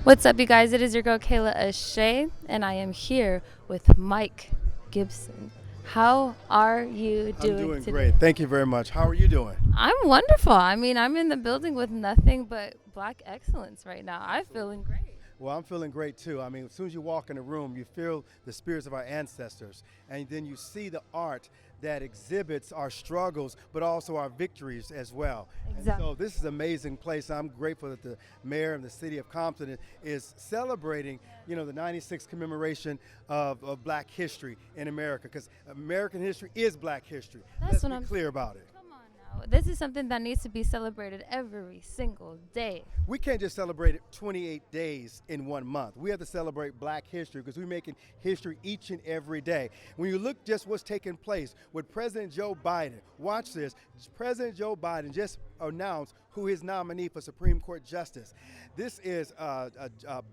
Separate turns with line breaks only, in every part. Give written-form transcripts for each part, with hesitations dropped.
What's up, you guys? It is your girl Kayla Ashay, and I am here with Mike Gipson. How are you doing?
I'm doing
today?
great. Thank you very much. How are you doing?
I'm wonderful. I mean, I'm in the building with nothing but black excellence right now. I'm feeling great.
Well, I'm feeling great too. I mean, as soon as you walk in the room, you feel the spirits of our ancestors, and then you see the art that exhibits our struggles, but also our victories as well.
Exactly.
And so this is an amazing place. I'm grateful that the mayor of the City of Compton is celebrating, the 96th commemoration of Black history in America, because American history is Black history.
That's
Let's
what
be
I'm
clear about it.
Come on now. This is something that needs to be celebrated every single day.
We can't just celebrate it 28 days in 1 month. We have to celebrate Black history because we're making history each and every day. When you look just what's taking place with President Joe Biden, watch this. President Joe Biden just announced who his nominee for Supreme Court Justice. This is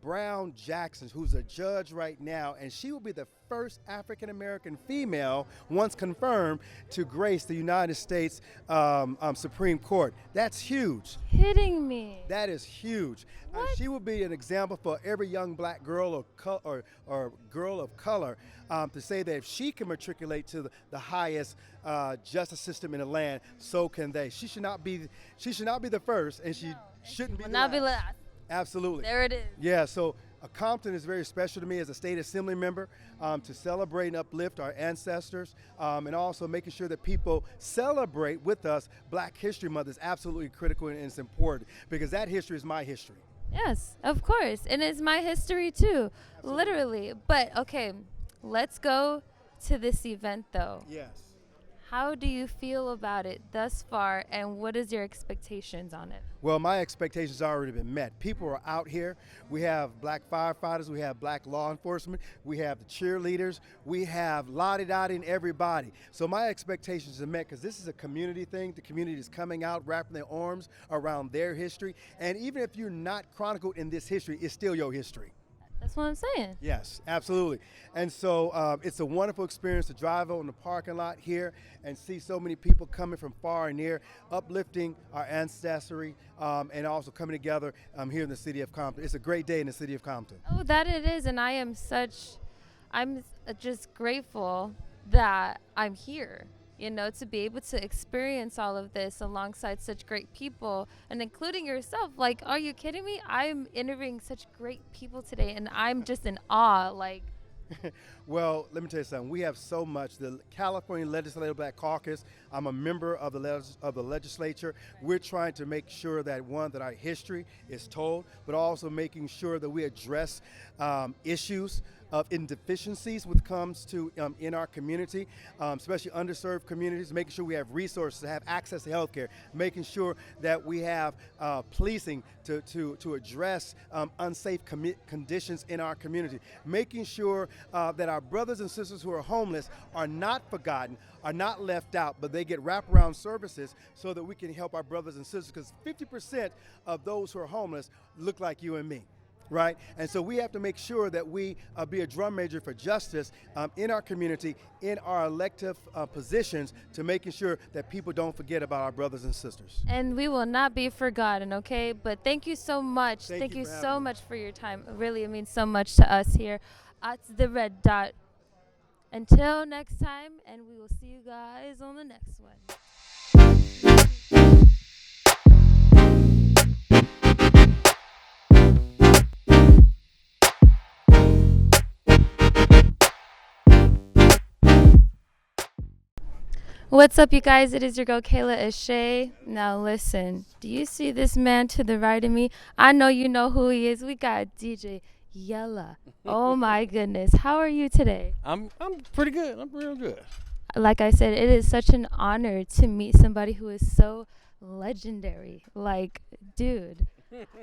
Brown Jackson, who's a judge right now, and she will be the first African-American female, once confirmed, to grace the United States Supreme Court. That's huge.
Kidding me.
That is huge.
What?
She will be an example for every young Black girl or girl of color to say that if she can matriculate to the highest justice system in the land, so can they. She should not be the first, and she shouldn't be
Will
the
not
last.
be last.
Absolutely.
There it is.
Yeah, so Compton is very special to me as a state assembly member to celebrate and uplift our ancestors and also making sure that people celebrate with us Black History Month is absolutely critical and it's important because that history is my history.
Yes, of course. And it's my history too, literally. But okay, let's go to this event though.
Yes.
How do you feel about it thus far, and what is your expectations on it?
Well, my expectations have already been met. People are out here. We have Black firefighters, we have Black law enforcement, we have the cheerleaders, we have lottie-dottie and everybody. So my expectations are met because this is a community thing. The community is coming out, wrapping their arms around their history. And even if you're not chronicled in this history, it's still your history.
That's what I'm saying.
Yes, absolutely. And so it's a wonderful experience to drive out in the parking lot here and see so many people coming from far and near, uplifting our ancestry and also coming together here in the city of Compton. It's a great day in the city of Compton.
Oh, that it is, and I'm just grateful that I'm here, to be able to experience all of this alongside such great people and including yourself. Like, are you kidding me? I'm interviewing such great people today, and I'm just in awe. Like,
Well, let me tell you something. We have so much. The California Legislative Black Caucus, I'm a member of the legislature. We're trying to make sure that, that our history is told, but also making sure that we address issues of indeficiencies when it comes to in our community, especially underserved communities, making sure we have resources to have access to healthcare, making sure that we have policing to address unsafe conditions in our community, making sure that our brothers and sisters who are homeless are not forgotten, are not left out, but they get wraparound services so that we can help our brothers and sisters, because 50% of those who are homeless look like you and me. Right? And so we have to make sure that we be a drum major for justice in our community, in our elective positions, to making sure that people don't forget about our brothers and sisters.
and we will not be forgotten, okay? But thank you so much.
Thank you
you
for
so
having me.
much for your time. Really, it means so much to us here at the Red Dot. Until next time, and we will see you guys on the next one. What's up, you guys? It is your girl Kayla Ashay. Now listen, do you see this man to the right of me? I know you know who he is. We got DJ Yella. Oh my goodness. How are you today?
I'm pretty good. I'm real good.
Like I said, it is such an honor to meet somebody who is so legendary. Like, dude.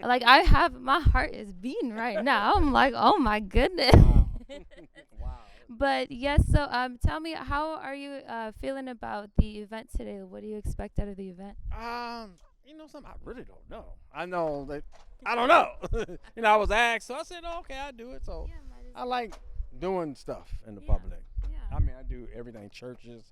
Like, my heart is beating right now. I'm like, oh my goodness.
Wow. Wow.
But yes, so tell me, how are you feeling about the event today? What do you expect out of the event?
Something I really don't know. I know that I don't know. I was asked, so I said, okay, I'll do it. So I like doing stuff in the public.
Yeah.
I mean, I do everything, churches,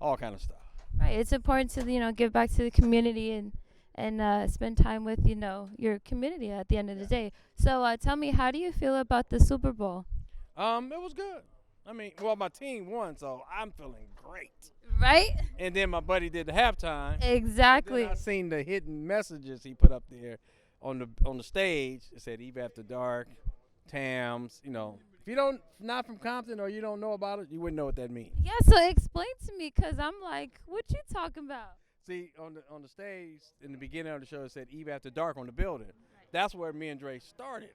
all kind of stuff.
Right. It's important to give back to the community and and spend time with, your community at the end of the day. So tell me, how do you feel about the Super Bowl?
It was good. I mean, well, my team won, so I'm feeling great.
Right?
And then my buddy did the halftime.
Exactly.
And then I seen the hidden messages he put up there on the stage. It said Eve After Dark, Tams. If you not from Compton or you don't know about it, you wouldn't know what that means.
Yeah, so explain to me, because I'm like, what you talking about?
See, on the stage in the beginning of the show, it said Eve After Dark on the building. Right. That's where me and Dre started.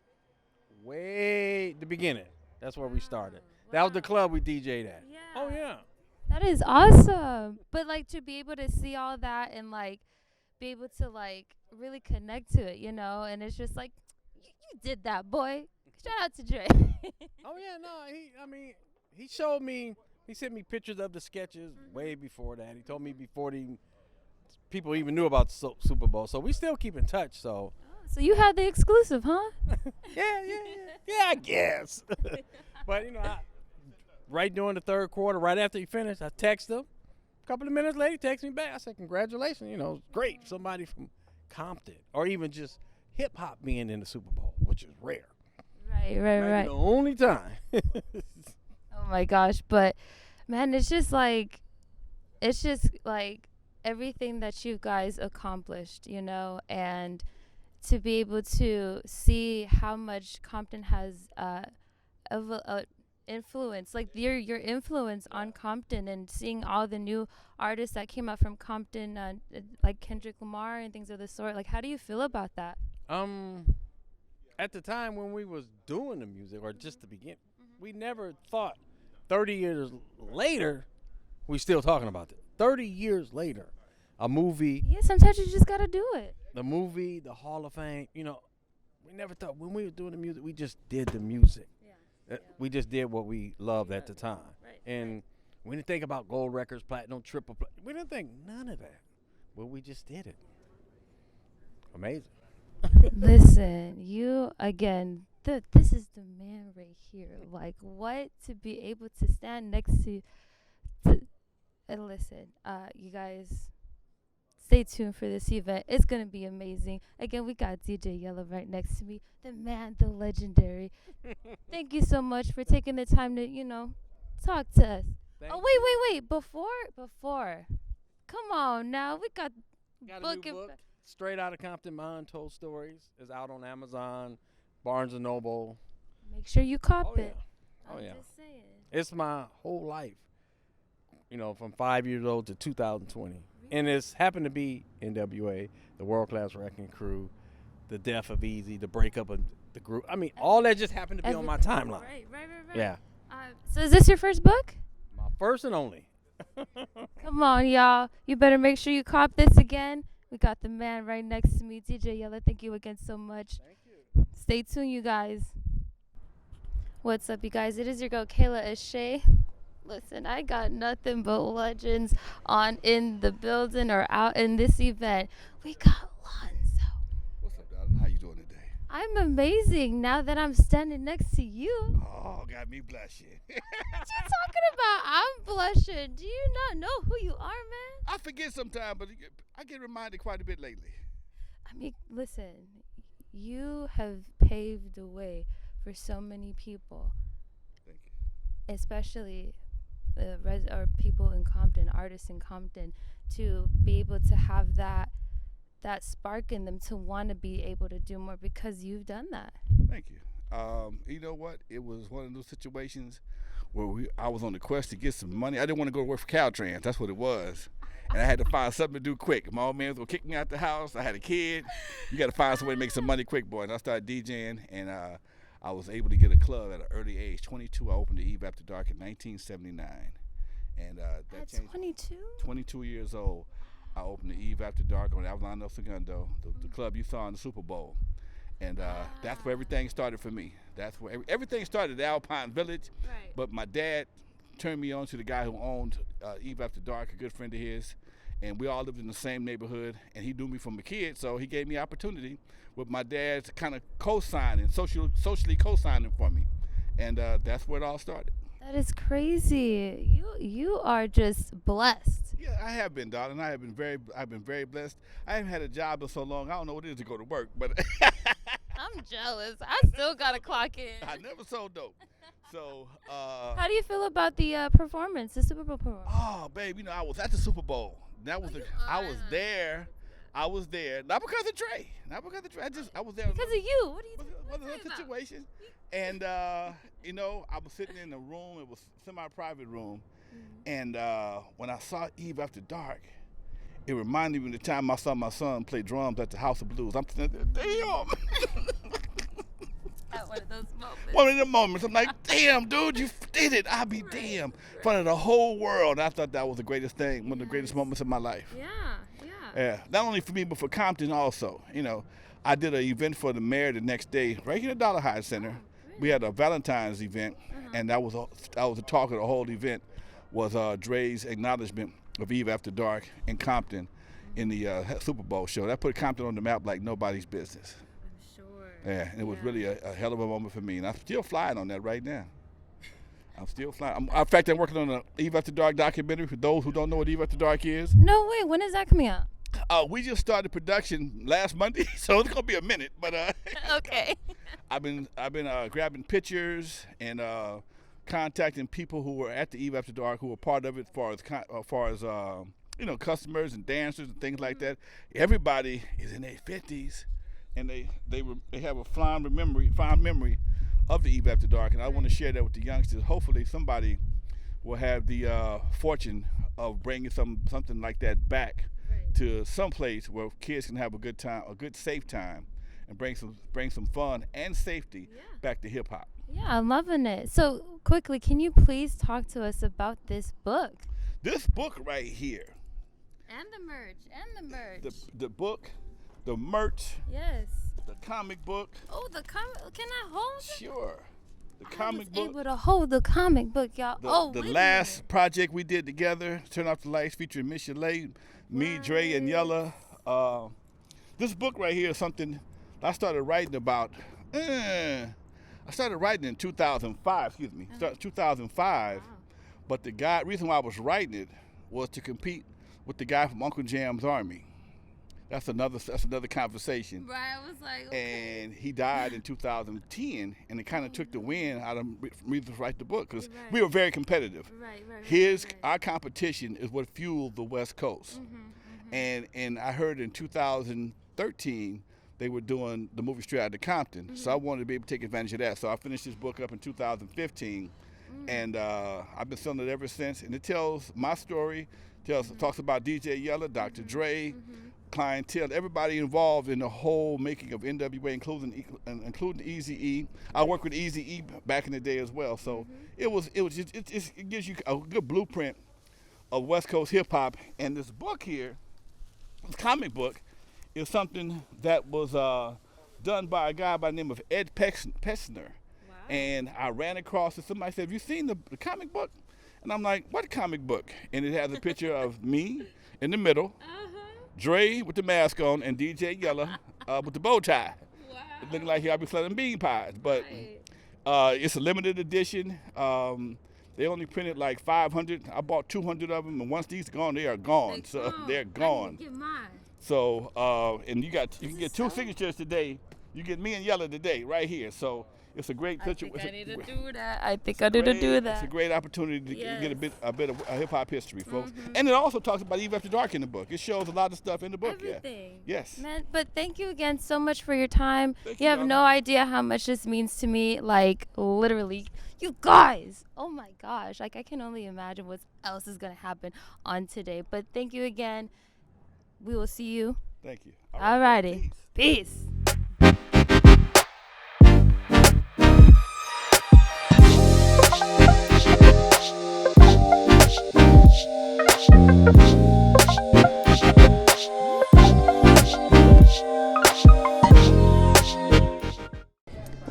Way the beginning. That's where we started. Wow. That was the club we DJ'd at.
Yeah.
Oh yeah.
That is awesome. But like, to be able to see all that and like be able to like really connect to it, and it's just like, you did that, boy. Shout out to Dre.
Oh yeah, no, he showed me. He sent me pictures of the sketches way before that. He told me before people even knew about the Super Bowl. So we still keep in touch. So.
So you had the exclusive, huh?
Yeah, I guess. But right during the third quarter, right after he finished, I texted him. A couple of minutes later, he texted me back. I said, "Congratulations, great. Somebody from Compton, or even just hip hop being in the Super Bowl, which is rare."
Right.
The only time.
Oh my gosh, but man, it's just like everything that you guys accomplished, and to be able to see how much Compton has influence, like your influence on Compton, and seeing all the new artists that came out from Compton, like Kendrick Lamar and things of the sort. Like, how do you feel about that?
At the time when we was doing the music, or just the beginning, we never thought 30 years later we still talking about it. 30 years later, a movie.
Yeah, sometimes you just gotta do it.
The movie, the Hall of Fame, we never thought, when we were doing the music, we just did the music. Yeah. We just did what we loved at the time. Right. And we didn't think about gold records, platinum, triple. We didn't think none of that. But we just did it. Amazing.
Listen, you again. This is the man right here. Like, what, to be able to stand next to and listen. You guys, stay tuned for this event. It's gonna be amazing. Again, we got DJ Yella right next to me. The man, the legendary. Thank you so much for taking the time to, talk to us. Wait. Before. Come on now. We got
a new book. Straight Out of Compton, My Untold Stories, is out on Amazon, Barnes & Noble.
Make sure you cop it.
Oh,
I'm
yeah.
just saying.
It's my whole life, from 5 years old to 2020. Really? And it's happened to be NWA, the World Class Wrecking Crew, the death of Easy, the breakup of the group. I mean, all that just happened to be on my timeline.
Right.
Yeah.
So is this your first book?
My first and only.
Come on, y'all. You better make sure you cop this again. We got the man right next to me, DJ Yella. Thank you again so much.
Thank you.
Stay tuned, you guys. What's up, you guys? It is your girl, Kayla Ashay. Listen, I got nothing but legends in the building or out in this event. We got Lonzo.
What's up, darling? How you doing today?
I'm amazing now that I'm standing next to you.
Oh, got me blushing.
What you talking about? I'm blushing. Do you not know who you are, man?
I forget sometimes, but I get reminded quite a bit lately.
I mean, listen, you have paved the way for so many people.
Thank you.
Especially or people in Compton, artists in Compton, to be able to have that spark in them to want to be able to do more, because you've done that.
Thank you. You know what? It was one of those situations where I was on the quest to get some money. I didn't want to go to work for Caltrans. That's what it was. And I had to find something to do quick. My old man was going to kick me out the house. I had a kid. You got to find some way to make some money quick, boy. And I started DJing, and I was able to get a club at an early age. 22, I opened the Eve After Dark in 1979. And that changed.
22?
22 years old. I opened the Eve After Dark on Avalon El Segundo, the club you saw in the Super Bowl. And that's where everything started for me. That's where everything started at Alpine Village.
Right.
But my dad turned me on to the guy who owned Eve After Dark, a good friend of his. And we all lived in the same neighborhood. And he knew me from a kid, so he gave me opportunity with my dad kind of co-signing, socially co-signing for me. And that's where it all started.
That is crazy. You are just blessed.
Yeah, I have been, darling. I've been very blessed. I haven't had a job in so long. I don't know what it is to go to work, but
I'm jealous. I still gotta clock in.
I never sold dope. So,
How do you feel about the performance, the Super Bowl performance?
oh, babe, I was at the Super Bowl. That was I was there. I was there, not because of Dre. Not because of Dre. I was there.
Because of you. What are you
Was
talking
a
about?
situation. And, I was sitting in a room. It was a semi-private room. And when I saw Eve After Dark, it reminded me of the time I saw my son play drums at the House of Blues. I'm thinking, damn.
At one of those moments.
One of the moments. I'm like, damn, dude, you did it. I'll be damned. In front of the whole world. And I thought that was the greatest thing, one of the greatest moments of my life.
Yeah.
Yeah, not only for me, but for Compton also. I did an event for the mayor the next day, right here at Dollar High Center. We had a Valentine's event, and that was the talk of the whole event, was Dre's acknowledgement of Eve After Dark in Compton in the Super Bowl show. That put Compton on the map like nobody's business.
I'm sure.
Yeah, and it was really a hell of a moment for me, and I'm still flying on that right now. I'm still flying. In fact, I'm working on an Eve After Dark documentary for those who don't know what Eve After Dark is.
No way. When is that coming out?
We just started production last Monday, so it's gonna be a minute. But
Okay.
I've been grabbing pictures and contacting people who were at the Eve After Dark who were part of it, as far as customers and dancers and things like that. Everybody is in their 50s, and they have a fond memory of the Eve After Dark, and I want to share that with the youngsters. Hopefully, somebody will have the fortune of bringing something like that back to some place where kids can have a good time, a good safe time, and bring some fun and safety back to hip hop.
Yeah, I'm loving it. So quickly, can you please talk to us about this book?
This book right here.
And the merch.
The book, the merch.
Yes.
The comic book.
Oh, the comic. Can I hold it?
Sure. The
I
comic
was
book.
able to hold the comic book, y'all.
The
wait a
last
minute.
project we did together, Turn Off the Lights, featuring Miss Chalet, me, Dre, and Yella. This book right here is something I started writing about. I started writing in 2005. Excuse me, 2005.
Wow.
But the reason why I was writing it was to compete with the guy from Uncle Jam's Army. That's another conversation.
Right, I was like, okay.
And he died in 2010, and it kind of took the wind out of me to write the book because
Right.
we were very competitive.
Right.
Our competition is what fueled the West Coast. And I heard in 2013 they were doing the movie Straight Outta Compton, so I wanted to be able to take advantage of that. So I finished this book up in 2015, and I've been selling it ever since. And it tells my story, talks about DJ Yella, Dr. Dre, clientele, everybody involved in the whole making of NWA, including Eazy-E. I worked with Eazy-E back in the day as well, so it gives you a good blueprint of West Coast hip hop. And this book here, this comic book, is something that was done by a guy by the name of Ed Pessner.
Wow.
And I ran across it. Somebody said, "Have you seen the comic book?" And I'm like, "What comic book?" And it has a picture of me in the middle, Dre with the mask on, and DJ Yella with the bow tie.
Wow.
It looked like I'll be selling bean pies. But it's a limited edition. They only printed like 500. I bought 200 of them, and once these are gone, they are gone. They're gone.
I need to get mine.
So, and you can get two signatures today. You get me and Yella today, right here. So it's a great picture.
I need to do that. I think I need to do that.
It's a great opportunity to get a bit of hip hop history, folks. And it also talks about Eve After Dark in the book. It shows a lot of stuff in the book.
Everything.
Yeah. Yes.
Man, but thank you again so much for your time.
Thank
You
you,
have
Donna.
no idea how much this means to me. Like, literally, you guys. Oh my gosh. Like, I can only imagine what else is going to happen on today. But thank you again. We will see you.
Thank you.
Alrighty.
Peace.
Peace.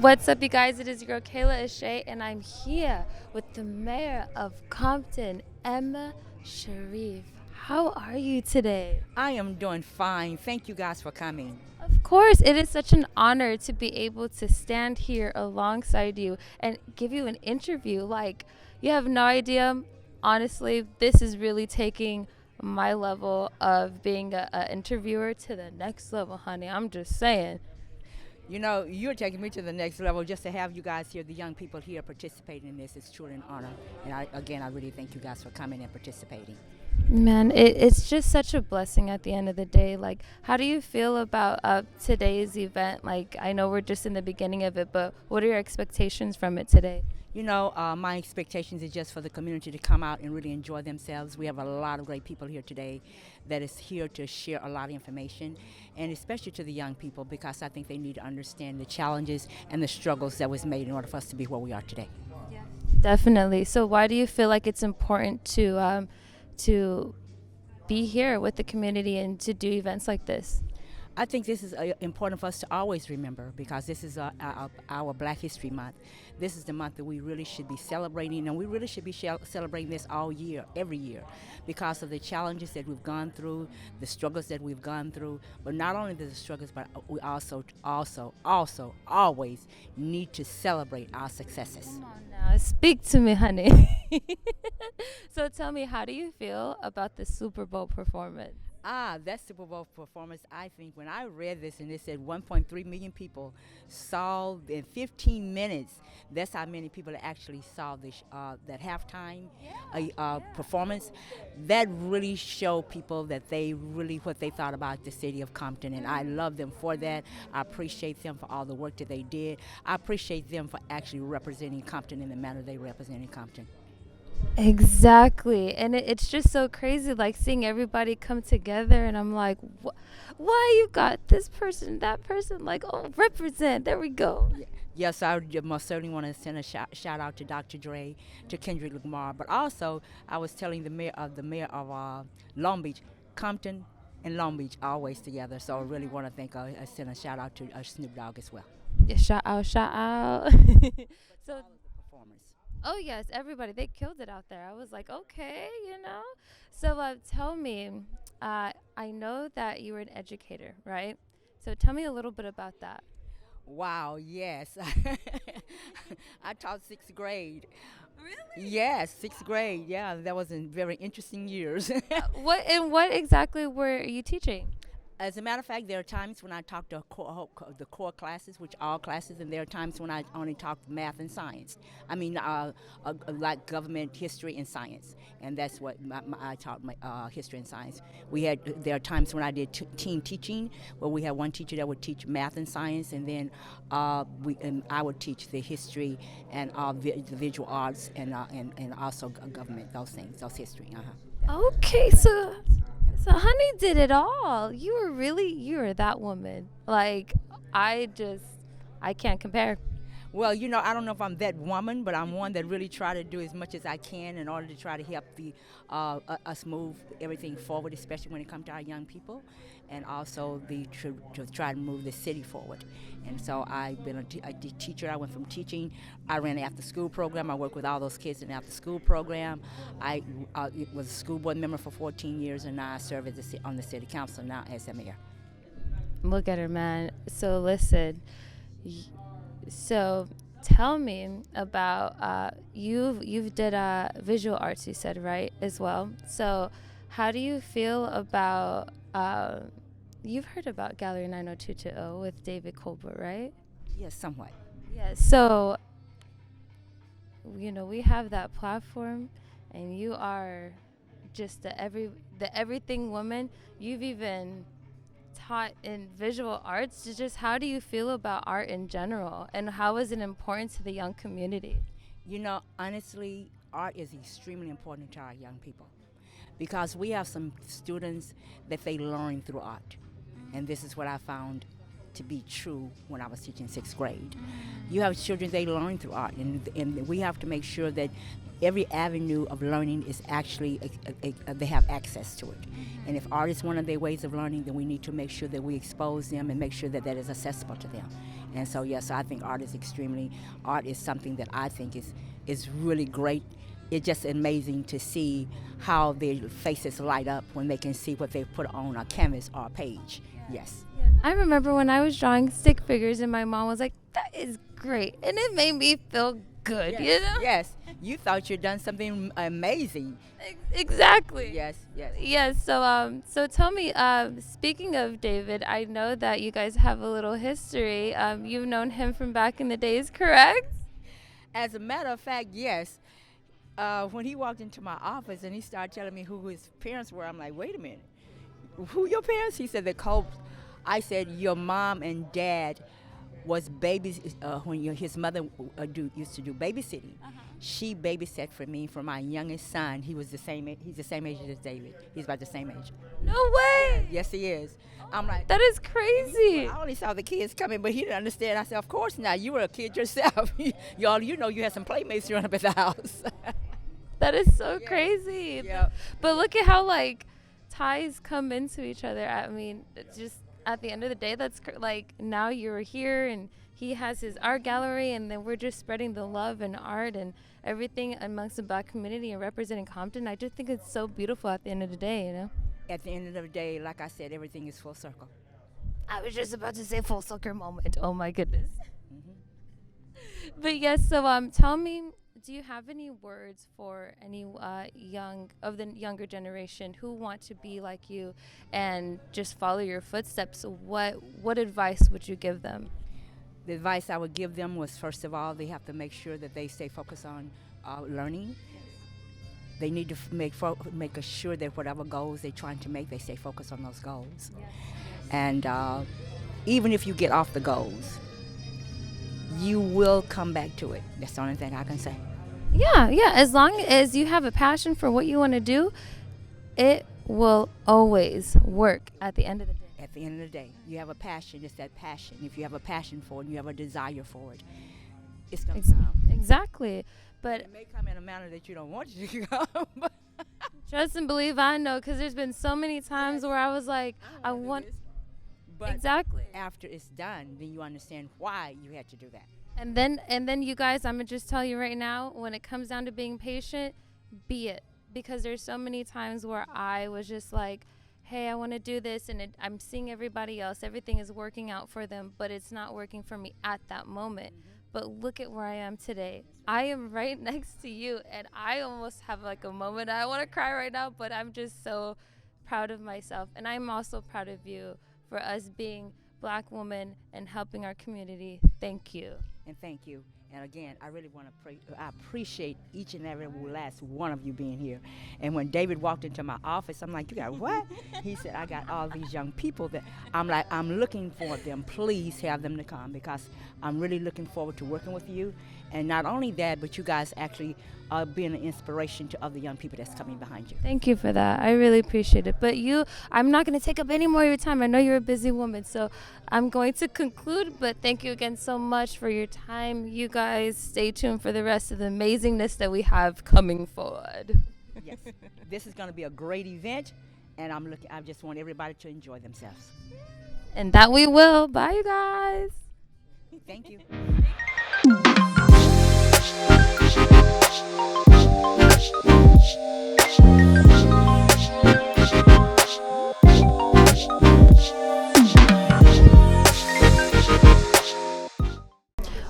What's up, you guys? It is your girl Kayla Ashay, and I'm here with the mayor of Compton, Emma Sharif. How are you today?
I am doing fine. Thank you guys for coming.
Of course, it is such an honor to be able to stand here alongside you and give you an interview. Like, you have no idea. Honestly, this is really taking my level of being a interviewer to the next level, honey. I'm just saying.
You know, you're taking me to the next level. Just to have you guys here, the young people here participating in this, is truly an honor. And I really thank you guys for coming and participating.
Man, it's just such a blessing at the end of the day. Like, how do you feel about today's event? Like, I know we're just in the beginning of it, but what are your expectations from it today?
You know, my expectations is just for the community to come out and really enjoy themselves. We have a lot of great people here today that is here to share a lot of information, and especially to the young people, because I think they need to understand the challenges and the struggles that was made in order for us to be where we are today.
Yeah, definitely. So why do you feel like it's important to be here with the community and to do events like this?
I think this is important for us to always remember, because this is our Black History Month. This is the month that we really should be celebrating, and we really should be celebrating this all year, every year, because of the challenges that we've gone through, the struggles that we've gone through. But not only the struggles, but we also always need to celebrate our successes.
Come on now, speak to me, honey. So tell me, how do you feel about the Super Bowl performance?
That Super Bowl performance, I think when I read this and it said 1.3 million people saw in 15 minutes, that's how many people actually saw this, that halftime performance. That really showed people that they really, what they thought about the city of Compton, and I love them for that. I appreciate them for all the work that they did. I appreciate them for actually representing Compton in the manner they represented Compton.
Exactly. And it's just so crazy, like seeing everybody come together, and I'm like, why you got this person, that person, like, oh, represent, there we go.
Yes, I most certainly want to send a shout out to Dr. Dre, to Kendrick Lamar, but also I was telling the mayor of Long Beach, Compton and Long Beach always together, so I really want to send a shout out to Snoop Dogg as well.
Yeah, shout out. So oh, yes, everybody. They killed it out there. I was like, okay, you know. So tell me, I know that you were an educator, right? So tell me a little bit about that.
Wow, yes. I taught 6th grade.
Really?
Yes, 6th grade. Yeah, that was in very interesting years.
What exactly were you teaching?
As a matter of fact, there are times when I talk to the core classes, which are all classes, and there are times when I only talk math and science. I mean, like government, history, and science, and that's what I taught my history and science. There are times when I did team teaching, where we had one teacher that would teach math and science, and then I would teach the history and the visual arts and also government, those things, those history.
Okay, so honey did it all. You were that woman. Like, I can't compare.
Well, you know, I don't know if I'm that woman, but I'm one that really try to do as much as I can in order to try to help us move everything forward, especially when it comes to our young people, and also to try to move the city forward. And so I've been a teacher. I went from teaching. I ran an after-school program. I worked with all those kids in the after-school program. I was a school board member for 14 years, and now I serve on the city council now as the mayor.
Look at her, man. So listen. So tell me about you've did visual arts, you said, right, as well. So how do you feel about you've heard about Gallery 90220 with David Colbert, right?
Yes, somewhat.
Yes. So you know, we have that platform, and you are just the everything woman. You've even taught in visual arts. Just how do you feel about art in general, and how is it important to the young community?
You know, honestly, art is extremely important to our young people, because we have some students that they learn through art, and this is what I found to be true when I was teaching 6th grade. You have children, they learn through art, and we have to make sure that every avenue of learning is actually, they have access to it. And if art is one of their ways of learning, then we need to make sure that we expose them and make sure that that is accessible to them. And so, yes, I think art is something that I think is really great. It's just amazing to see how their faces light up when they can see what they put on a canvas or a page. Yes.
I remember when I was drawing stick figures, and my mom was like, that is great. And it made me feel good,
yes.
you know?
Yes. You thought you'd done something amazing.
Exactly.
Yes, yes.
Yes. So tell me. Speaking of David, I know that you guys have a little history. You've known him from back in the days, correct?
As a matter of fact, yes. When he walked into my office and he started telling me who his parents were, I'm like, wait a minute. Who your parents? He said the Copes. I said, your mom and dad was babies when his mother used to do babysitting. She babysat for me for my youngest son. He's the same age as David. He's about the same age.
No way.
Yes, he is. I'm like,
That is crazy.
I only saw the kids coming, but he didn't understand. I said, of course not. You were a kid yourself. Y'all, you had some playmates running up at the house.
That is so crazy.
Yeah.
But look at how like ties come into each other. I mean, it's just at the end of the day, that's like now you're here and he has his art gallery, and then we're just spreading the love and art and everything amongst the Black community and representing Compton. I just think it's so beautiful at the end of the day, you know?
At the end of the day, like I said, everything is full circle.
I was just about to say full circle moment. Oh my goodness. But yes, so tell me, do you have any words for any the younger generation who want to be like you and just follow your footsteps? What advice would you give them?
The advice I would give them was, first of all, they have to make sure that they stay focused on learning. They need to make sure that whatever goals they're trying to make, they stay focused on those goals. Yes. And even if you get off the goals, you will come back to it. That's the only thing I can say.
Yeah. As long as you have a passion for what you want to do, it will always work at the end of the day.
At the end of the day, you have a passion. It's that passion. If you have a passion for it and you have a desire for it, it's going to come.
Exactly. But
it may come in a manner that you don't want it to come.
Trust and believe I know, because there's been so many times where I was like, I want.
But
exactly.
After it's done, then you understand why you had to do that.
And then you guys, I'm gonna just tell you right now, when it comes down to being patient, be it. Because there's so many times where I was just like, hey, I want to do this, and I'm seeing everybody else, everything is working out for them, but it's not working for me at that moment. But look at where I am today. I am right next to you, and I almost have like a moment. I want to cry right now, but I'm just so proud of myself. And I'm also proud of you for us being Black women and helping our community. Thank you.
And thank you. And again, I really want to I appreciate each and every last one of you being here. And when David walked into my office, I'm like, you got what? He said, I got all these young people that I'm looking for them. Please have them to come, because I'm really looking forward to working with you. And not only that, but you guys actually are being an inspiration to other young people that's coming behind you.
Thank you for that. I really appreciate it. But I'm not going to take up any more of your time. I know you're a busy woman, so I'm going to conclude. But thank you again so much for your time. You guys stay tuned for the rest of the amazingness that we have coming forward.
Yes, this is going to be a great event, and I just want everybody to enjoy themselves.
And that we will. Bye, you guys.
Thank you.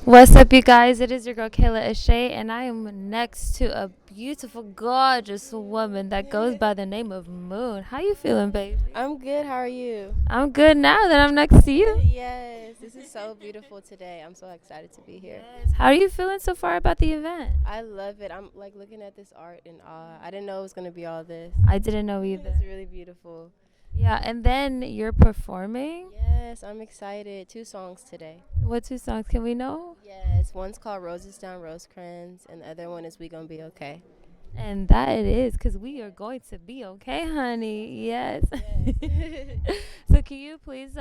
What's up, you guys? It is your girl Kayla Ashay, and I am next to a beautiful, gorgeous woman that goes by the name of Moon. How you feeling, baby?
I'm good. How are you?
I'm good now that I'm next to you.
Yes, this is so beautiful today. I'm so excited to be here.
Yes. How are you feeling so far about the event?
I love it. I'm like looking at this art in awe. I didn't know it was going to be all this.
I didn't know either.
It's really beautiful.
Yeah, and then you're performing?
Yes, I'm excited. 2 songs today.
What 2 songs can we know?
Yes, one's called Roses Down Rosecrans, and the other one is We Gonna Be Okay.
And that it is, because we are going to be okay, honey. Yes. So can you please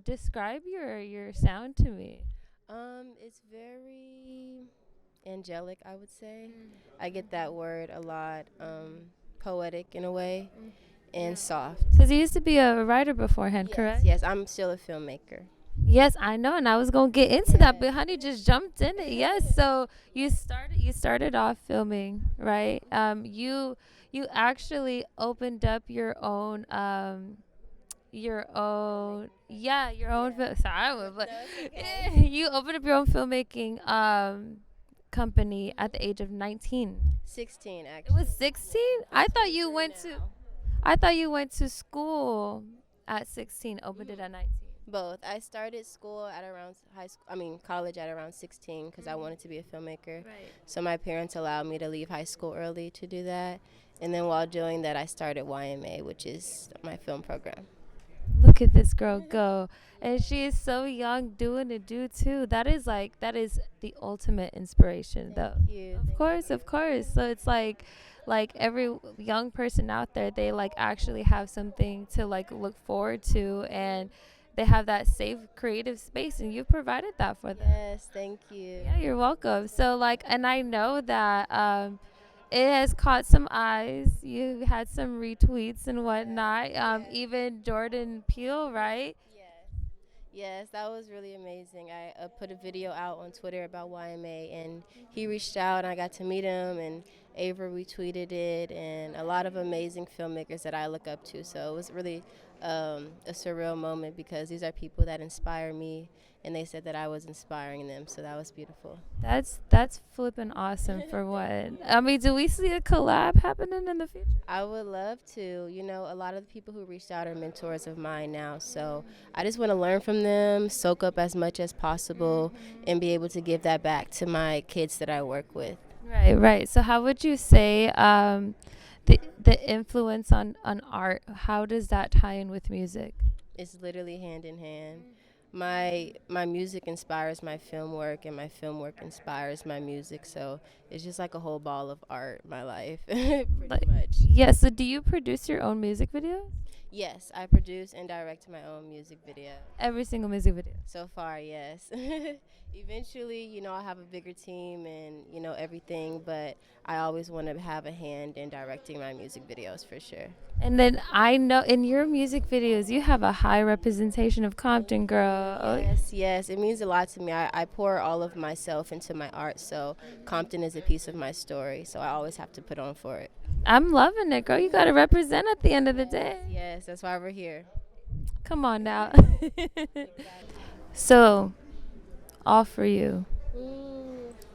describe your sound to me?
It's very angelic, I would say. I get that word a lot. Poetic in a way. And soft.
Because you used to be a writer beforehand, correct?
Yes, I'm still a filmmaker.
Yes, I know, and I was gonna get into that, but honey just jumped in it. Yes, so you started off filming, right? You actually opened up your own film. Sorry, you opened up your own filmmaking company at the age of 19.
16
It
actually.
was 16? I thought you went to school at 16, opened it at 19.
Both. I started school at around college at around 16 because I wanted to be a filmmaker.
Right.
So my parents allowed me to leave high school early to do that. And then while doing that, I started YMA, which is my film program.
Look at this girl go. And she is so young doing it too. That is the ultimate inspiration though.
Thank you.
Of course. So it's like every young person out there, they like actually have something to like look forward to, and they have that safe creative space, and you've provided that for them.
Yes, thank you.
Yeah, you're welcome. So and I know that it has caught some eyes. You had some retweets and whatnot. Even Jordan Peele, right?
Yes, that was really amazing. I put a video out on Twitter about YMA, and he reached out, and I got to meet him, and Ava retweeted it, and a lot of amazing filmmakers that I look up to. So it was really a surreal moment because these are people that inspire me, and they said that I was inspiring them. So that was beautiful.
That's flipping awesome for what? I mean, do we see a collab happening in the future?
I would love to. You know, a lot of the people who reached out are mentors of mine now. So I just want to learn from them, soak up as much as possible, and be able to give that back to my kids that I work with.
Right. So how would you say the influence on art, how does that tie in with music?
It's literally hand in hand. My music inspires my film work, and my film work inspires my music. So it's just like a whole ball of art, my life, pretty much.
Yeah, so do you produce your own music videos?
Yes, I produce and direct my own music video.
Every single music video?
So far, yes. Eventually, you know, I'll have a bigger team and, you know, everything, but I always want to have a hand in directing my music videos for sure.
And then I know in your music videos, you have a high representation of Compton, girl.
Yes, it means a lot to me. I pour all of myself into my art, so Compton is a piece of my story, so I always have to put on for it.
I'm loving it, girl. You got to represent at the end of the day.
Yes, that's why we're here.
Come on now. So, All For You.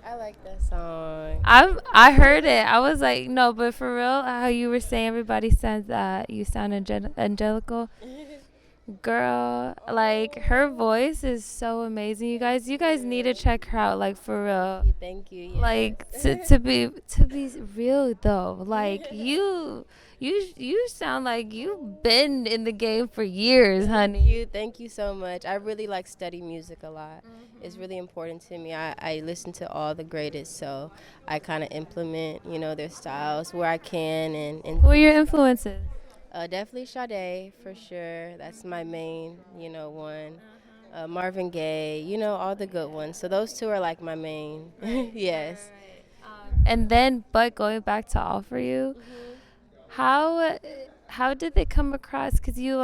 I like that song.
I heard it. I was like, no, but for real, how you were saying everybody says that you sound angelical. Girl, like her voice is so amazing. You guys need to check her out, like for real.
Thank you. Yes.
Like to be real though, like you sound like you've been in the game for years, honey.
Thank you so much. I really like study music a lot. It's really important to me. I listen to all the greatest, so I kind of implement, you know, their styles where I can. And
who are your influences?
Definitely Sade, for sure. That's my main, you know, one. Marvin Gaye, you know, all the good ones. So those two are like my main. Yes.
And then, but going back to All For You, how did they come across? Because you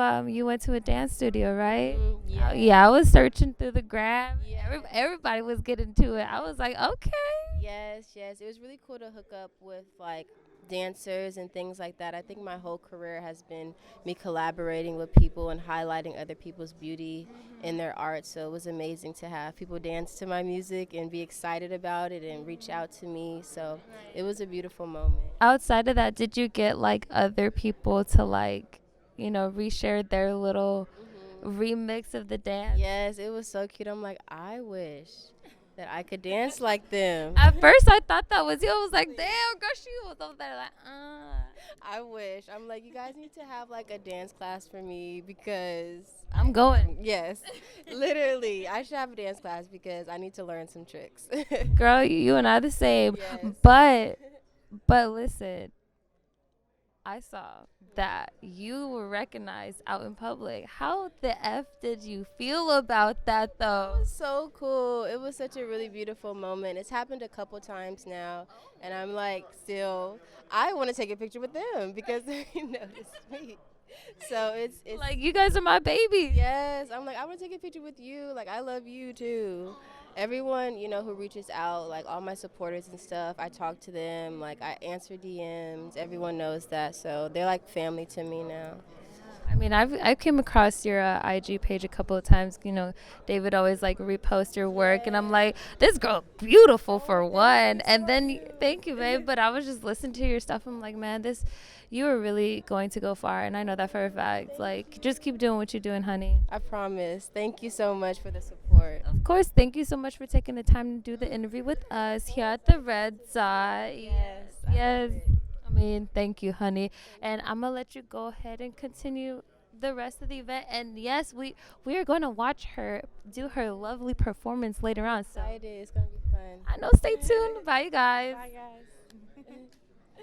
went to a dance studio, right? Yeah, I was searching through the gram. Yeah. Everybody was getting to it. I was like, okay.
Yes. It was really cool to hook up with, like, dancers and things like that. I think my whole career has been me collaborating with people and highlighting other people's beauty in their art. So it was amazing to have people dance to my music and be excited about it and reach out to me. So it was a beautiful moment.
Outside of that, did you get like other people to like, you know, reshare their little remix of the dance?
Yes, it was so cute. I'm like, I wish that I could dance like them.
At first, I thought that was you. I was like, damn, girl, she was over there like,
I wish. I'm like, you guys need to have like a dance class for me because
I'm going.
Yes, literally. I should have a dance class because I need to learn some tricks.
Girl, you and I the same.
Yes.
But listen, I saw that you were recognized out in public. How the F did you feel about that, though?
It was so cool. It was such a really beautiful moment. It's happened a couple times now, and I'm like, still, I want to take a picture with them because they noticed me. So it's
like, you guys are my baby.
Yes, I'm like, I want to take a picture with you. Like, I love you too. Everyone, you know, who reaches out, like all my supporters and stuff, I talk to them. Like, I answer DMs. Everyone knows that, so they're like family to me now.
I mean, I came across your IG page a couple of times. You know, David always like repost your work, and I'm like, this girl beautiful for one. And then thank you, babe. But I was just listening to your stuff. I'm like, man, you are really going to go far, and I know that for a fact. Like, just keep doing what you're doing, honey.
I promise. Thank you so much for the support.
Of course, thank you so much for taking the time to do the interview with us here at the Red Dot. Yes. I mean, thank you, honey. And I'm going to let you go ahead and continue the rest of the event. And yes, we are going to watch her do her lovely performance later on. So
Excited. It's going to be fun.
I know. Stay tuned. Bye, you guys.
Bye, guys.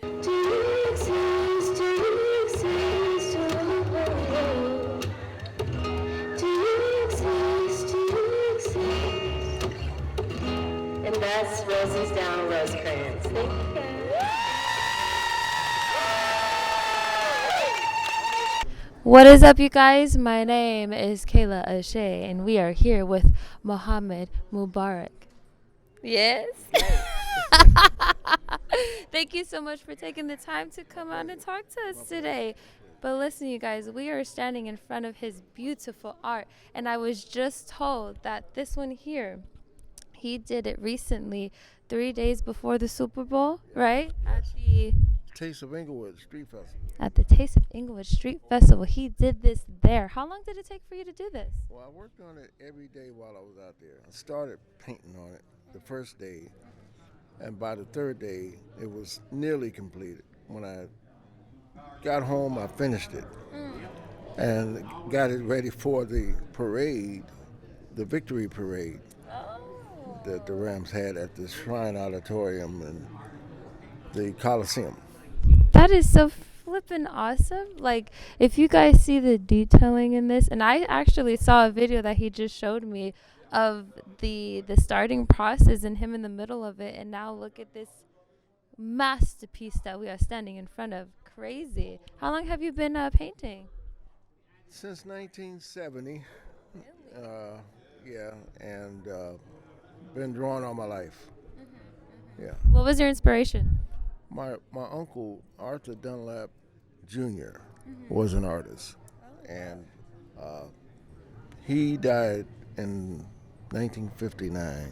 Do you exist? Do you exist? Oh, do you exist? Do you exist? And that's Rosie's Down Rosecrans. Thank you, guys.
What is up, you guys? My name is Kayla Ashay, and we are here with Mohammed Mubarak. Yes. Thank you so much for taking the time to come out and talk to us today. But listen, you guys, we are standing in front of his beautiful art, and I was just told that this one here, he did it recently, 3 days before the Super Bowl, right? At the
Taste of Inglewood Street Festival.
At the Taste of Inglewood Street Festival. He did this there. How long did it take for you to do this?
Well, I worked on it every day while I was out there. I started painting on it the first day, and by the third day, it was nearly completed. When I got home, I finished it and got it ready for the parade, the victory parade that the Rams had at the Shrine Auditorium and the Coliseum.
That is so flippin' awesome. Like, if you guys see the detailing in this, and I actually saw a video that he just showed me of the starting process and him in the middle of it, and now look at this masterpiece that we are standing in front of. Crazy. How long have you been painting?
Since 1970. Yeah, and been drawing all my life. Yeah.
What was your inspiration?
My uncle, Arthur Dunlap Jr., was an artist, and he died in 1959.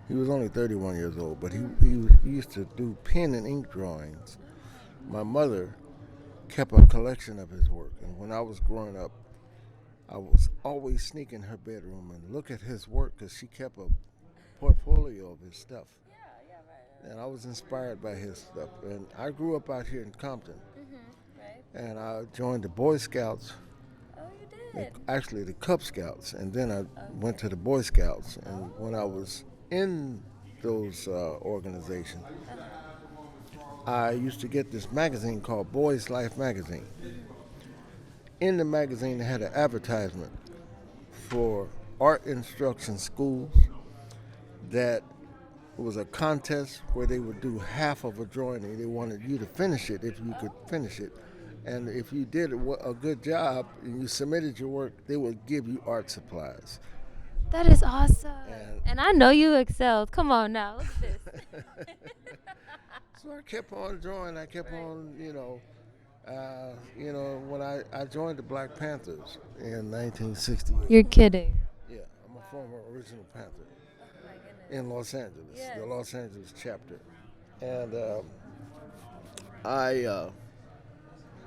He was only 31 years old, but he used to do pen and ink drawings. My mother kept a collection of his work, and when I was growing up, I was always sneaking in her bedroom and look at his work because she kept a portfolio of his stuff. And I was inspired by his stuff. And I grew up out here in Compton. And I joined the Boy Scouts.
Oh, you did?
Actually, the Cub Scouts. And then I went to the Boy Scouts. And when I was in those organizations, I used to get this magazine called Boys Life Magazine. In the magazine, they had an advertisement for art instruction schools that was a contest where they would do half of a drawing and they wanted you to finish it if you could finish it. And if you did a good job and you submitted your work, they would give you art supplies.
That is awesome. And I know you excelled. Come on now, look at this.
So I kept on drawing. I kept on, when I joined the Black Panthers in 1968.
You're kidding.
Yeah, I'm a former Original Panther. In Los Angeles, the Los Angeles chapter. And I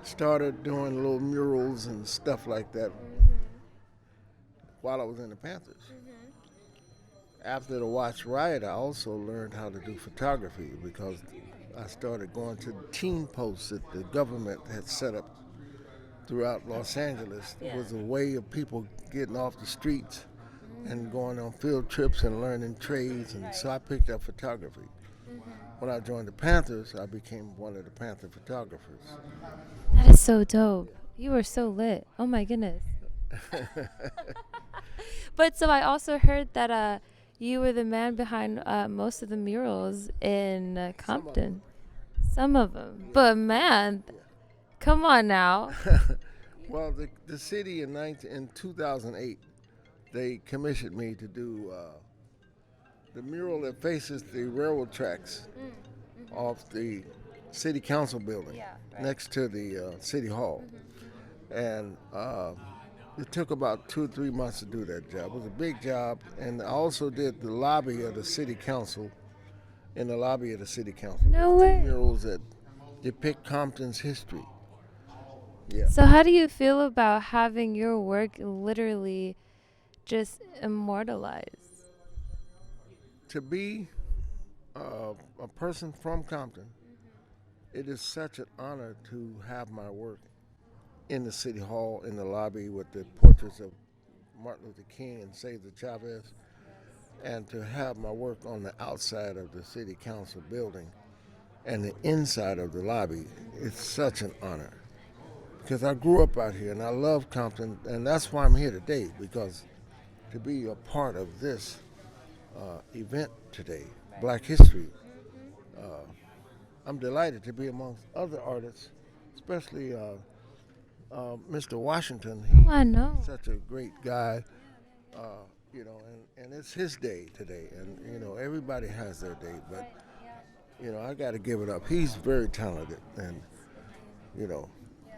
started doing little murals and stuff like that while I was in the Panthers. After the Watch Riot, I also learned how to do photography because I started going to teen posts that the government had set up throughout Los Angeles. It was a way of people getting off the streets and going on field trips and learning trades, and so I picked up photography. When I joined the Panthers, I became one of the Panther photographers.
That is so dope. You were so lit. Oh my goodness. But so I also heard that you were the man behind most of the murals in Compton. Some of them. But man, come on now.
Well, the city in 2008, they commissioned me to do the mural that faces the railroad tracks off the city council building next to the city hall. And it took about 2 or 3 months to do that job. It was a big job, and I also did the lobby of the city council. In the lobby of the city council,
No
there's
way.
two murals that depict Compton's history. Yeah.
So how do you feel about having your work literally just immortalized?
To be a person from Compton, it is such an honor to have my work in the city hall, in the lobby with the portraits of Martin Luther King and Cesar Chavez, and to have my work on the outside of the city council building and the inside of the lobby. It's such an honor because I grew up out here and I love Compton, and that's why I'm here today, because to be a part of this event today, Black History, I'm delighted to be amongst other artists, especially Mr. Washington.
Oh, I know.
He's such a great guy, and it's his day today. And, everybody has their day, but, I got to give it up. He's very talented, and,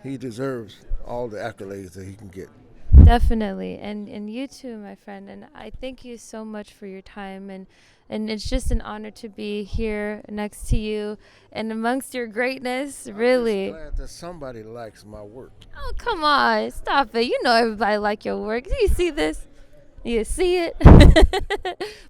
he deserves all the accolades that he can get.
Definitely. And you too, my friend. And I thank you so much for your time. And it's just an honor to be here next to you and amongst your greatness, really.
I'm just glad that somebody likes my work.
Oh, come on. Stop it. You know everybody like your work. Do you see this? You see it?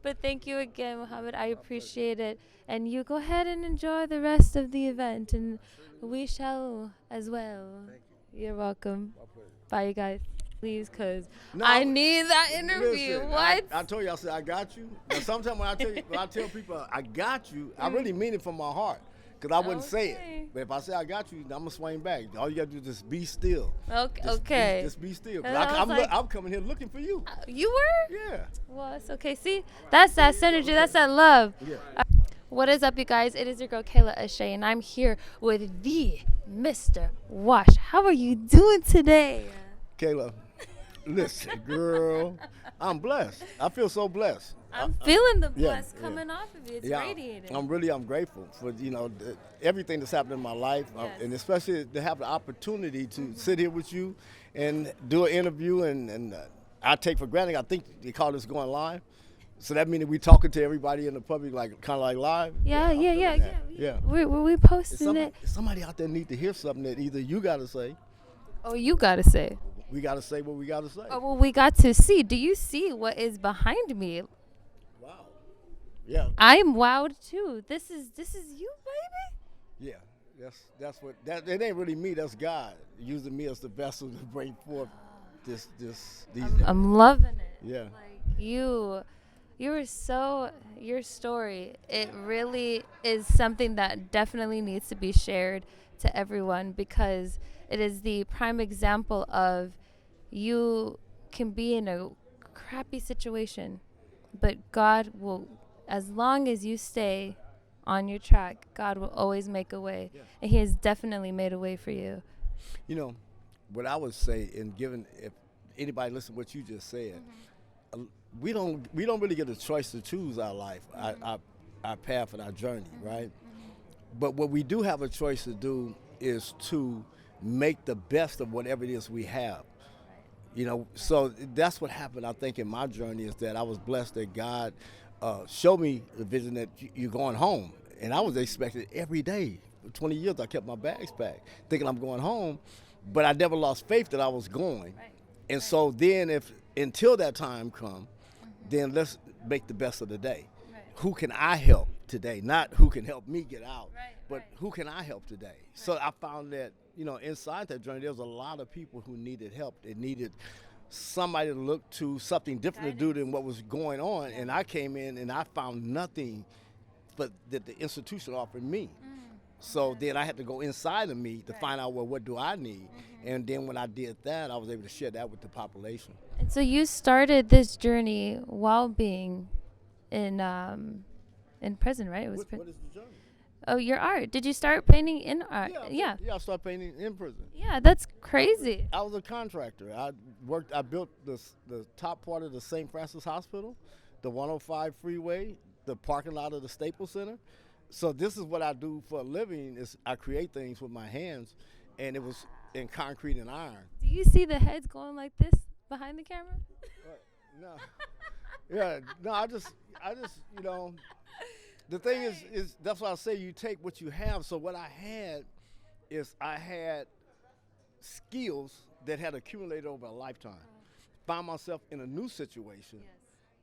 But thank you again, Muhammad. I appreciate it. And you go ahead and enjoy the rest of the event. And we shall as well.
Thank
You're welcome.
My pleasure.
Bye, you guys. Please, because
No,
I need that interview.
Listen,
What?
I told you, I said, I got you. Now, sometimes when I tell people I got you, I really mean it from my heart. Because I wouldn't say
Okay.
it. But if I say I got you, I'm going to swing back. All you got to do is just be still.
Okay.
Just
Okay.
Just be still. 'Cause
And I was like-
I'm coming here looking for you.
You were?
Yeah.
Well, it's okay. See, that's that synergy. That's that love.
Yeah.
What is up, you guys? It is your girl Kayla Ashay, and I'm here with the Mr. Wash. How are you doing today?
Kayla, listen, girl. I'm blessed. I feel so blessed.
I'm feeling the
yeah,
bless coming off of you. It's
Yeah,
radiating.
I'm grateful for everything that's happened in my life,
Yes.
and especially to have the opportunity to sit here with you and do an interview. And I take for granted. I think they call this going live, so that means that we talking to everybody in the public, like kind of like live.
yeah.
Yeah.
We posting it.
Somebody out there need to hear something that either you got to say,
Oh, you gotta say.
we got to say what we got to say.
Oh, well, we got to see. Do you see what is behind me?
Wow. Yeah.
I'm wowed too. This is you, baby.
Yeah, that's what it ain't really me. That's God using me as the vessel to bring forth these.
I'm loving it.
Yeah.
Like you were so, your story, it really is something that definitely needs to be shared to everyone, because it is the prime example of you can be in a crappy situation, but God will, as long as you stay on your track, God will always make a way.
Yeah.
And he has definitely made a way for you.
You know, what I would say, and given if anybody listen to what you just said, we don't really get a choice to choose our life, our path and our journey, right? But what we do have a choice to do is to make the best of whatever it is we have. So that's what happened, I think, in my journey, is that I was blessed that God showed me the vision that you're going home. And I was expecting every day. For 20 years, I kept my bags packed, thinking I'm going home, but I never lost faith that I was going.
Right.
And so then until that time come, then let's make the best of the day.
Right.
Who can I help today? Not who can help me get out,
Right,
but
right.
who can I help today? So I found that, inside that journey, there was a lot of people who needed help. They needed somebody to look to, something different to do than what was going on. And I came in and I found nothing but that the institution offered me. So then I had to go inside of me to find out, well, what do I need? And then when I did that, I was able to share that with the population.
And so you started this journey while being in prison, right? It was
What is the journey?
Oh, your art. Did you start painting in art? Yeah.
I started painting in prison.
Yeah, that's crazy.
I was a contractor. I built the top part of the St. Francis Hospital, the 105 freeway, the parking lot of the Staples Center. So this is what I do for a living, is I create things with my hands. and it was in concrete and iron.
Do you see the heads going like this behind the camera?
No. Yeah, no, I just, you know, the thing is that's why I say you take what you have. So what I had is I had skills that had accumulated over a lifetime. Found myself in a new situation,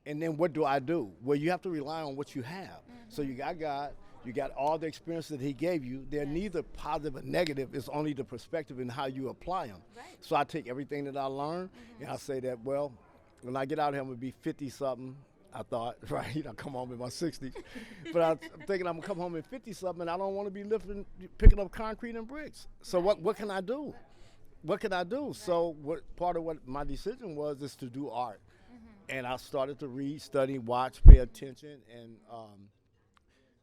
and then what do I do? Well, you have to rely on what you have. So you got God, you got all the experience that He gave you. They're neither positive or negative. It's only the perspective and how you apply them. Right. So I take everything that I learned, and I say that, well, when I get out here, I'm gonna be 50-something. I thought, right? I come home in my 60s, but I'm thinking I'm gonna come home in 50-something, and I don't want to be picking up concrete and bricks. So what can I do? What can I do? So part of what my decision was is to do art, and I started to read, study, watch, pay attention, and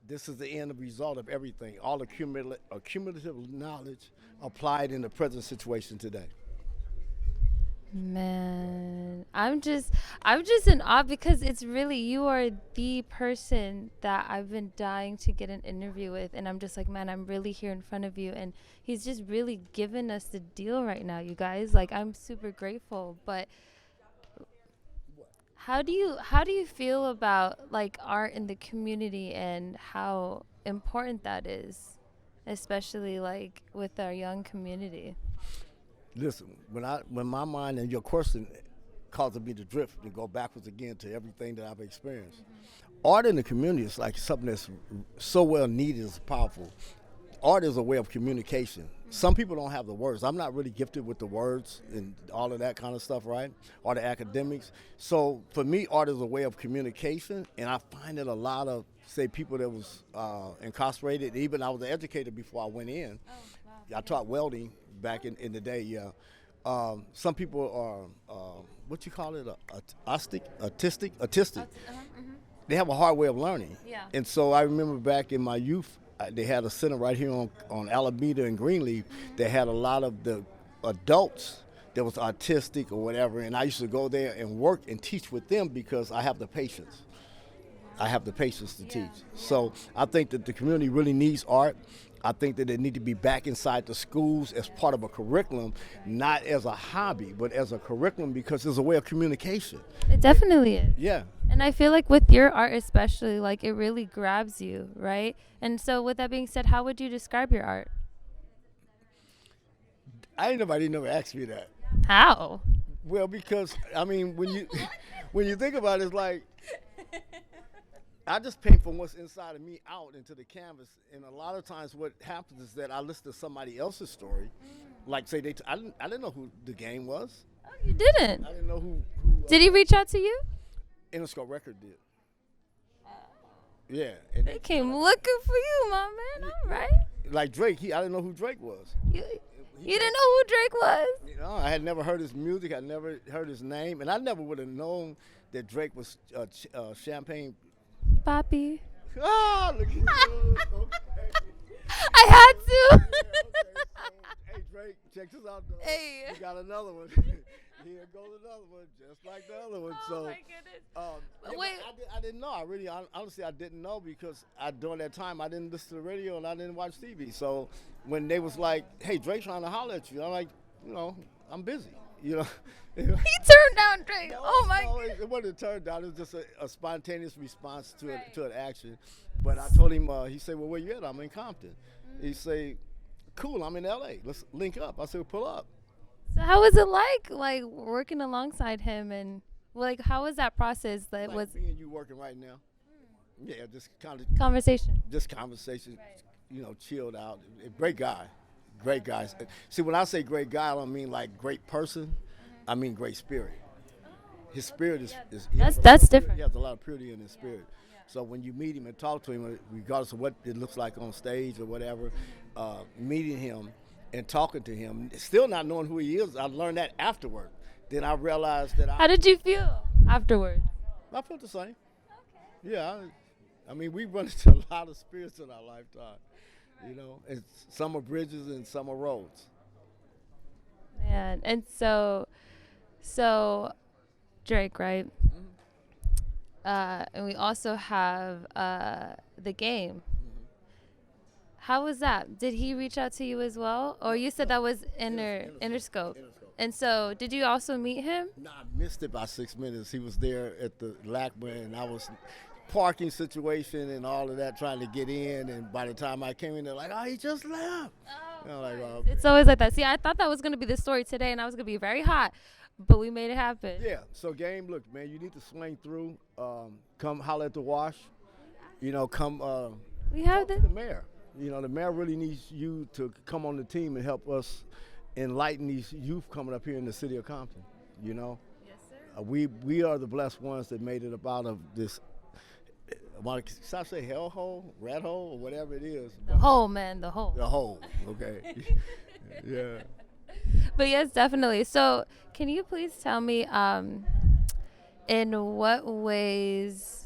this is the end result of everything. All the cumulative knowledge applied in the present situation today.
Man, I'm just in awe because it's really, you are the person that I've been dying to get an interview with, and I'm just like, man, I'm really here in front of you, and he's just really giving us the deal right now, you guys. Like, I'm super grateful. But how do you feel about like art in the community and how important that is, especially like with our young community?
Listen, when my mind and your question caused me to drift and go backwards again to everything that I've experienced, art in the community is like something that's so well needed, it's powerful. Art is a way of communication. Some people don't have the words. I'm not really gifted with the words and all of that kind of stuff, right? Or the academics. So for me, art is a way of communication, and I find that a lot of, say, people that was incarcerated, even I was an educator before I went in. Oh, wow. I taught welding back in the day, yeah. Some people are, what you call it, autistic. They have a hard way of learning. Yeah. And so I remember back in my youth, they had a center right here on Alameda and Greenleaf that had a lot of the adults that was autistic or whatever, and I used to go there and work and teach with them because I have the patience. I have the patience to teach. So I think that the community really needs art. I think that it need to be back inside the schools as part of a curriculum, not as a hobby, but as a curriculum because it's a way of communication.
It definitely is.
Yeah.
And I feel like with your art especially, like it really grabs you, right? And so with that being said, how would you describe your art?
Nobody never asked me that.
How?
Well, because, I mean, when you think about it, it's like, I just paint from what's inside of me out into the canvas, and a lot of times what happens is that I listen to somebody else's story, like say I didn't know who the game was.
Oh, you didn't?
I didn't know who
did he reach out to you?
Interscope Record did. Yeah.
They came looking for you, my man. All right.
Like Drake, I didn't know who Drake was.
You didn't know who Drake was?
You know, I had never heard his music. I never heard his name, and I never would have known that Drake was Champagne.
Papi.
Oh, look at you. Okay.
I had to.
Okay. Hey, Drake, check this out, though.
Hey.
You got another one. Here goes another one, just like the other one.
Oh, my goodness. Wait.
I didn't know. Honestly, I didn't know because during that time, I didn't listen to the radio and I didn't watch TV. So when they was like, hey, Drake's trying to holler at you, I'm like, I'm busy,
He turned down Drake.
No, it wasn't turned down. It was just a spontaneous response to an action. But I told him, he said, well, where you at? I'm in Compton. He said, cool, I'm in L.A. Let's link up. I said, well, pull up.
So how was it like working alongside him, and how was that process? That
like
was
me and you working right now. Yeah, just kind of
conversation.
Just conversation, chilled out. Great guy. Great guys. See, when I say great guy, I don't mean like great person. I mean great spirit. His spirit is
that's different.
He has a lot of purity in his spirit. So when you meet him and talk to him, regardless of what it looks like on stage or whatever, meeting him and talking to him, still not knowing who he is, I learned that afterward. Then I realized that
How did you feel afterward?
I felt the same. Okay. Yeah. I mean, we run into a lot of spirits in our lifetime. And some are bridges and some are roads.
Man, and so Drake, right? Mm-hmm. And we also have the game. Mm-hmm. How was that? Did he reach out to you as well? Or you said that was Interscope. And so, did you also meet him?
No, I missed it by 6 minutes. He was there at the LACMA, and I was parking situation and all of that, trying to get in. And by the time I came in, they're like, "Oh, he just left."
Oh,
I'm like, "Oh,
it's always like that. See, I thought that was going to be the story today, and I was going to be very hot, but we made it happen.
yeah." So, game, look, man, you need to swing through. Come holler at the wash. You know, come.
We have
Talk to the mayor. You know, the mayor really needs you to come on the team and help us enlighten these youth coming up here in the city of Compton. You know,
Yes, sir.
we are the blessed ones that made it up out of this. Should I say hellhole, rat hole, or whatever it is?
The hole, man, the hole.
The hole. Okay. Yeah.
But yes, definitely. So, can you please tell me in what ways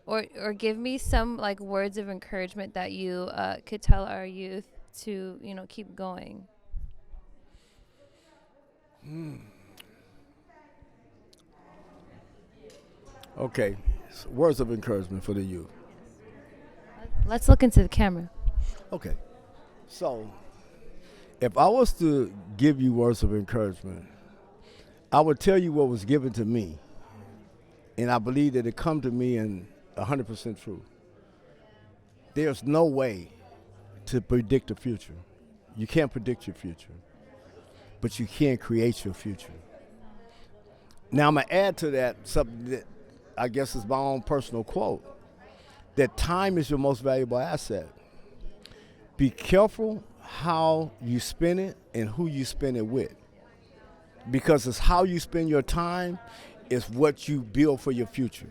or give me some like words of encouragement that you could tell our youth to, keep going?
Okay. So words of encouragement for the youth.
Let's look into the camera.
Okay. So, if I was to give you words of encouragement, I would tell you what was given to me, and I believe that it come to me in 100% true. There's no way to predict the future. You can't predict your future, but you can create your future. Now, I'm going to add to that something that I guess is my own personal quote, that time is your most valuable asset. Be careful how you spend it and who you spend it with, because it's how you spend your time is what you build for your future.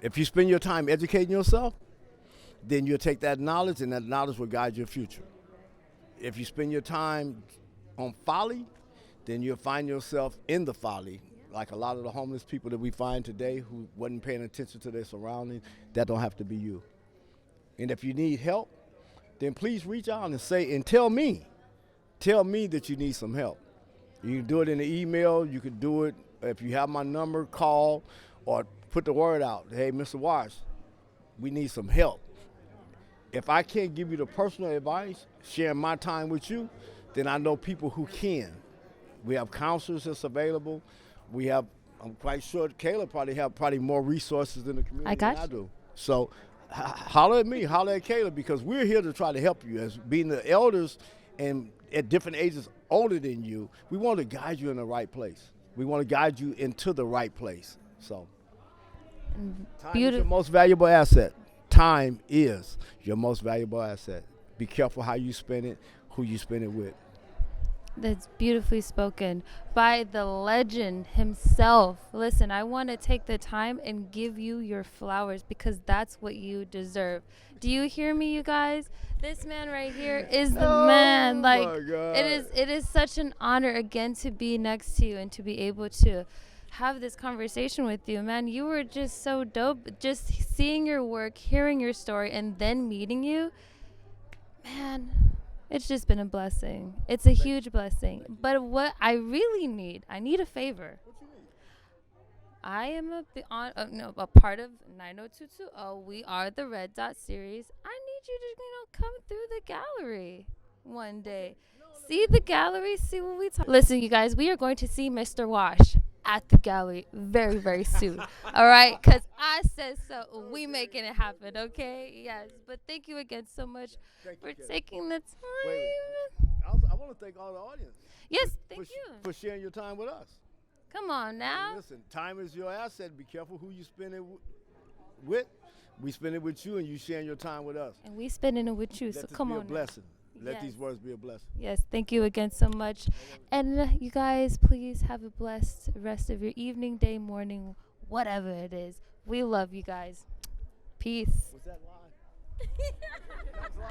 If you spend your time educating yourself, then you'll take that knowledge, and that knowledge will guide your future. If you spend your time on folly, then you'll find yourself in the folly, like a lot of the homeless people that we find today who wasn't paying attention to their surroundings. That don't have to be you. And if you need help, then please reach out and say, and tell me that you need some help. You can do it in the email. You can do it if you have my number, call, or put the word out. Hey, Mr. Wash, we need some help. If I can't give you the personal advice, sharing my time with you, then I know people who can. We have counselors that's available. We have, I'm quite sure Kayla probably more resources in the community than I do. So holler at me, holler at Kayla, because we're here to try to help you. As being the elders and at different ages older than you, we want to guide you in the right place. We want to guide you into the right place. So time is your most valuable asset. Time is your most valuable asset. Be careful how you spend it, who you spend it with.
That's beautifully spoken by the legend himself. Listen, I want to take the time and give you your flowers because that's what you deserve. Do you hear me, you guys? This man right here is the man. Like, it is such an honor again to be next to you and to be able to have this conversation with you, man. You were just so dope. Just seeing your work, hearing your story, and then meeting you, man. It's just been a blessing. It's a huge blessing. But what I really need, I need a favor. I am a part of 90220. We are the Red Dot series. I need you to, come through the gallery one day. See the gallery, see what we talk. Listen, you guys, we are going to see Mr. Wash at the gallery very, very soon. All right? Because I said so. We making it happen, okay? Yes. But thank you again so much for taking the time.
Wait. I want to thank all the audience.
Yes, thank you.
For sharing your time with us.
Come on now.
And listen, time is your asset. Be careful who you spend it with. We spend it with you, and you sharing your time with us.
And we spending it with you, so come on.
Let this be a blessing. Let
Yes.
these words be a blessing.
Yes, thank you again so much. And you guys, please have a blessed rest of your evening, day, morning, whatever it is. We love you guys. Peace.
Was that live?